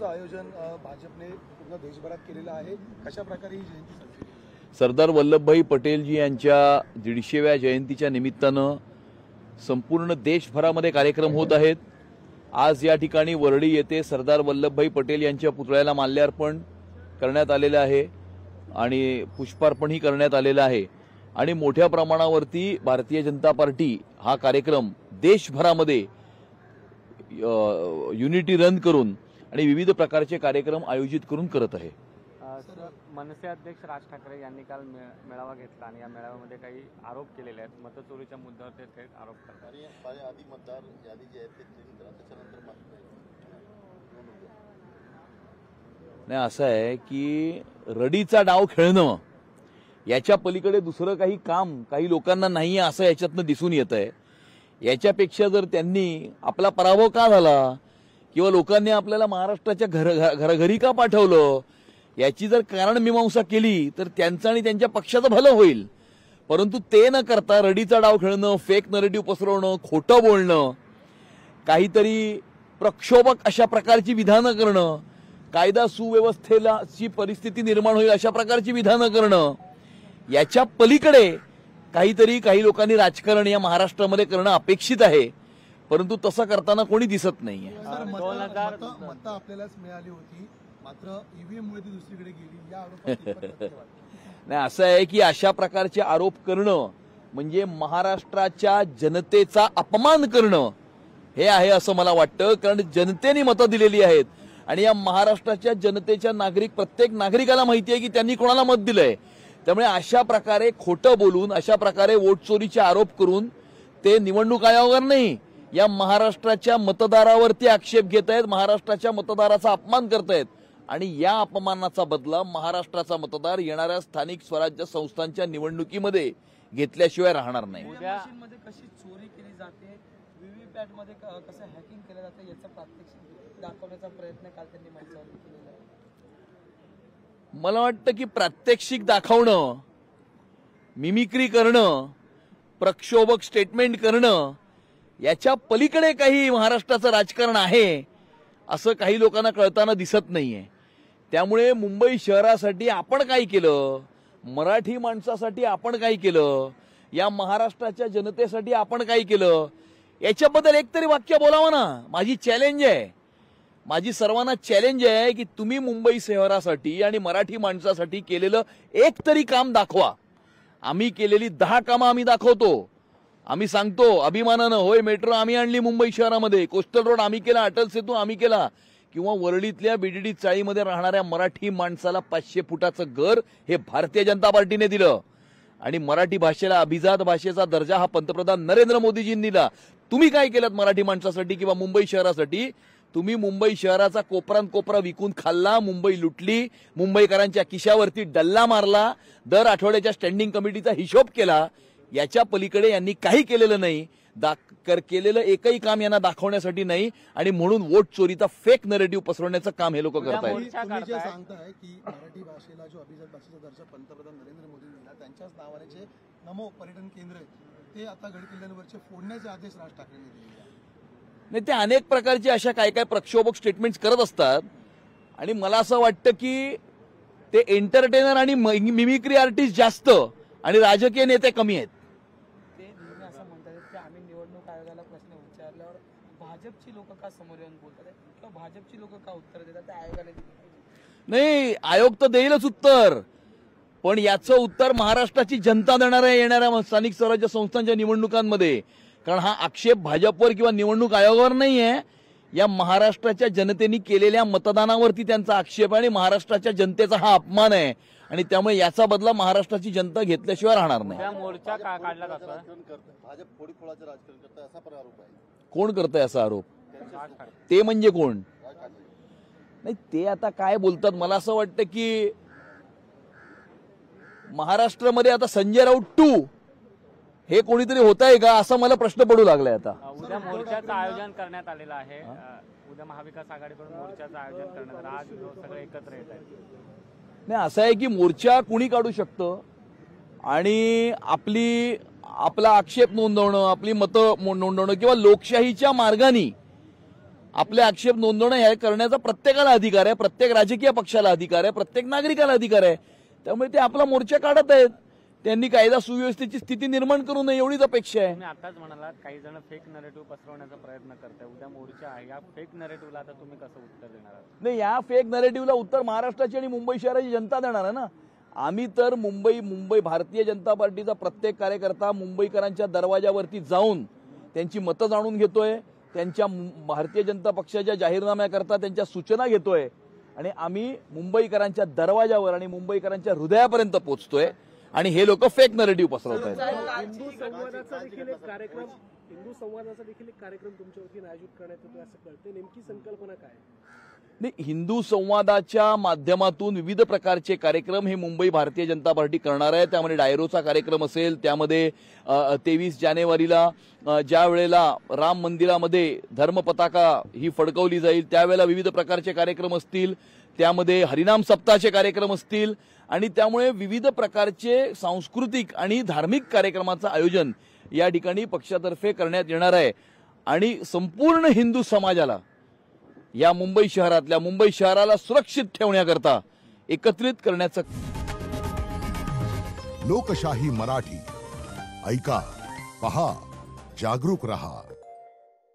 मोर्चाचं आयोजन भाजपने पूर्ण देशभरात केलेलं आहे. कशा प्रकारे ही जयंती साजरी? सरदार वल्लभभाई पटेलजी यांच्या 150व्या जयंतीच्या निमित्तानं संपूर्ण देशभरामध्ये कार्यक्रम होत आहेत. आज या ठिकाणी वरळी येथे सरदार वल्लभभाई पटेल यांच्या पुतळ्याला माल्यार्पण करण्यात आलेलं आहे आणि पुष्पार्पणही करण्यात आलेलं आहे आणि मोठ्या प्रमाणावरती भारतीय जनता पार्टी हा कार्यक्रम देशभरामध्ये युनिटी रन करून आणि विविध प्रकारचे कार्यक्रम आयोजित करून करत आहे. मनसे अध्यक्ष राज ठाकरे यांनी काल मेळावा घेतला आणि या मेळाव्यामध्ये काही आरोप केलेले आहेत. मतचोरीच्या मुद्द्यावर ते थेट आरोप करतात. आधी मतदार यादी जी आहे त्याच्यानंतर नाही, असं आहे की रडीचा डाव खेळणं याच्या पलीकडे दुसरं काही काम काही लोकांना नाही आहे असं याच्यातनं दिसून येत आहे. याच्यापेक्षा जर त्यांनी आपला पराभव का झाला किंवा लोकांनी आपल्याला महाराष्ट्राच्या घरोघरी का पाठवलं याची जर कारण मीमांसा केली तर त्यांचं आणि त्यांच्या पक्षाचं भलं होईल. परंतु ते न करता रडीचा डाव खेळणं, फेक नरेटिव्ह पसरवणं, खोटं बोलणं, काहीतरी प्रक्षोभक अशा प्रकारची विधानं करणं, कायदा सुव्यवस्थेची परिस्थिती निर्माण होईल अशा प्रकारची विधानं करणं, याच्या पलीकडे काहीतरी काही लोकांनी राजकारण या महाराष्ट्रामध्ये करणं अपेक्षित आहे. परंतु तसं करताना कोणी दिसत नाहीये. मतं आपल्यालाच मिळाली होती, मात्र ईव्हीएम मुळे ती दुसरीकडे गेली, या आरोपात नाही, असं आहे की अशा प्रकारचे आरोप करणं म्हणजे महाराष्ट्राच्या जनतेचा अपमान करणं हे आहे असं मला वाटतं. कारण जनतेने मतं दिलेली आहेत आणि या महाराष्ट्राच्या जनतेच्या प्रत्येक नागरिकाला माहिती आहे की त्यांनी कोणाला मत दिलंय. त्यामुळे अशा प्रकारे खोटं बोलून, अशा प्रकारे वोट चोरीचे आरोप करून ते निवडणूक आयोगावर नाही, या महाराष्ट्राच्या मतदारावरती आक्षेप घेत आहेत, महाराष्ट्राच्या मतदाराचा अपमान करतायत आणि या अपमानाचा बदला महाराष्ट्राचा मतदार येणाऱ्या स्थानिक स्वराज्य संस्थांच्या निवडणुकीमध्ये घेतल्याशिवाय राहणार नाही. मशीनमध्ये कशी चोरी केली जाते, व्हीव्हीपॅट मध्ये कसं हॅकिंग केलं जातं याचा प्रात्यक्षिक दाखवण्याचा प्रयत्न काल त्यांनी मंचावर केलेला आहे. मला वाटतं की प्रात्यक्षिक दाखवणं, मिमिक्री करणं, प्रक्षोभक स्टेटमेंट करणं याच्या पलीकडे काही महाराष्ट्राचं राजकारण आहे असं काही लोकांना कळताना दिसत नाहीये. त्यामुळे मुंबई शहरासाठी आपण काय केलं, मराठी माणसासाठी आपण काय केलं, या महाराष्ट्राच्या जनतेसाठी आपण काय केलं याच्याबद्दल एकतरी वाक्य बोलावं ना. माझी चॅलेंज आहे, माझी सर्वांना चॅलेंज आहे की तुम्ही मुंबई शहरासाठी आणि मराठी माणसासाठी केलेलं एक तरी काम दाखवा. आम्ही केलेली 10 कामं आम्ही दाखवतो, आम्ही सांगतो अभिमानानं, होय मेट्रो आम्ही आणली मुंबई शहरामध्ये, कोस्टल रोड आम्ही केला, अटल सेतू आम्ही केला, किंवा वरळीतल्या बीडीडी चाळीमध्ये राहणाऱ्या मराठी माणसाला 500 फुटाचं घर हे भारतीय जनता पार्टीने दिलं आणि मराठी भाषेला अभिजात भाषेचा दर्जा हा पंतप्रधान नरेंद्र मोदीजींनी दिला. तुम्ही काय केलं मराठी माणसासाठी किंवा मुंबई शहरासाठी? तुम्ही मुंबई शहराचा कोपरा विकून खाल्ला, मुंबई लुटली, मुंबईकरांच्या खिशावरती डल्ला मारला, दर आठवड्याच्या स्टँडिंग कमिटीचा हिशोब केला. याच्या पलीकडे यांनी काही केलेलं नाही. केलेलं एकही काम यांना दाखवण्यासाठी नाही आणि म्हणून वोट चोरीचा फेक नरेटिव्ह पसरवण्याचं काम हे लोक करत आहेत. तुम्ही जे सांगताय की मराठी भाषेला जो अभिजात भाषेचा दर्जा पंतप्रधान नरेंद्र मोदींनी दिला, त्यांच्याच नावाने जे नमो पर्यटन केंद्र आहे ते आता गडकिल्ल्यांवरचे फोडण्याचे आदेश राज ठाकरेंनी दिले. नाही, ते अनेक प्रकारचे अशा काय काय प्रक्षोभक स्टेटमेंट्स करत असतात आणि मला असं वाटतं की ते एंटरटेनर आणि मिमिक्री आर्टिस्ट जास्त आणि राजकीय नेते कमी आहेत. ते नेहमी असं म्हणतात की आम्ही निवडणूक आयोगाला प्रश्न विचारल्यावर भाजपची लोक का समोर येऊन बोलतात किंवा भाजपची लोक का उत्तर देतात ते आयोगाला दिली पाहिजे. नाही, आयोग तर देईलच उत्तर, पण याचं उत्तर महाराष्ट्राची जनता देणार आहे येणाऱ्या स्थानिक स्वराज्य संस्थांच्या निवडणुकांमध्ये. कारण हा आक्षेप भाजपवर किंवा निवडणूक आयोगावर नाहीये, या महाराष्ट्राच्या जनतेने केलेल्या मतदानावरती त्यांचा आक्षेप आहे आणि महाराष्ट्राच्या जनतेचा हा अपमान आहे आणि त्यामुळे याचा बदला महाराष्ट्राची जनता घेतल्याशिवाय राहणार नाही. मोर्चा काढला जातो, भाजप फोडीफोडाचं राजकारण करतं असा पण आरोप आहे. कोण करतंय असा आरोप? ते म्हणजे कोण? नाही, ते आता काय बोलतात. मला असं वाटतं की महाराष्ट्रामध्ये आता संजय राऊत 2 हे कोणीतरी होत आहे का असा मला प्रश्न पडू लागलाय. आता उद्या मोर्चाचं आयोजन करण्यात आलेलं आहे. उद्या महाविकास आघाडीकडून मोर्चाचं आयोजन करण्यात आलं. आज सगळे एकत्र येत आहेत. नाही, असं आहे की मोर्चा कुणी काढू शकतं आणि आपला आक्षेप नोंदवणं, आपली मतं नोंदवणं किंवा लोकशाहीच्या मार्गाने आपले आक्षेप नोंदवणं हे करण्याचा प्रत्येकाला अधिकार आहे, प्रत्येक राजकीय पक्षाला अधिकार आहे, प्रत्येक नागरिकाला अधिकार आहे. त्यामुळे ते आपला मोर्चा काढत आहेत. त्यांनी कायदा सुव्यवस्थेची स्थिती निर्माण करू नये एवढीच अपेक्षा आहे. तुम्ही आताच म्हणालात काही जण फेक नरेटिव्ह पसरवण्याचा प्रयत्न करताय. उद्या मोर्चा आहे, या फेक नरेटिव्हला आता तुम्ही कसं उत्तर देणार आहात? नाही, या फेक नरेटिव्हला उत्तर महाराष्ट्राची आणि मुंबई शहराची जनता देणार आहे ना. आम्ही तर मुंबई भारतीय जनता पार्टीचा प्रत्येक कार्यकर्ता मुंबईकरांच्या दरवाजावरती जाऊन त्यांची मतं जाणून घेतोय, त्यांच्या भारतीय जनता पक्षाच्या जाहीरनाम्याकरता त्यांच्या सूचना घेतोय आणि आम्ही मुंबईकरांच्या दरवाजावर आणि मुंबईकरांच्या हृदयापर्यंत पोहोचतोय आणि हे लोक फेक नरेटिव्ह पसरवत आहेत. हिंदू संवादाचा देखील एक कार्यक्रम तुमच्या वतीने आयोजित करण्यात येतो असं कळते. नेमकी संकल्पना काय? नाही, हिंदू संवादाच्या माध्यमातून विविध प्रकारचे कार्यक्रम हे मुंबई भारतीय जनता पार्टी करणार आहे. त्यामध्ये डायरोचा कार्यक्रम असेल, त्यामध्ये 23 जानेवारीला ज्या वेळेला राम मंदिरामध्ये धर्म पताका ही फडकवली जाईल त्यावेळेला विविध प्रकारचे कार्यक्रम असतील, त्यामध्ये हरिनाम सप्ताहाचे कार्यक्रम असतील आणि त्यामुळे विविध प्रकारचे सांस्कृतिक आणि धार्मिक कार्यक्रमाचं आयोजन या ठिकाणी पक्षातर्फे करण्यात येणार आहे आणि संपूर्ण हिंदू समाजाला या मुंबई शहराला सुरक्षित ठेवण्याकरता एकत्रित करण्याचं. लोकशाही मराठी ऐका, पहा, जागरूक रहा.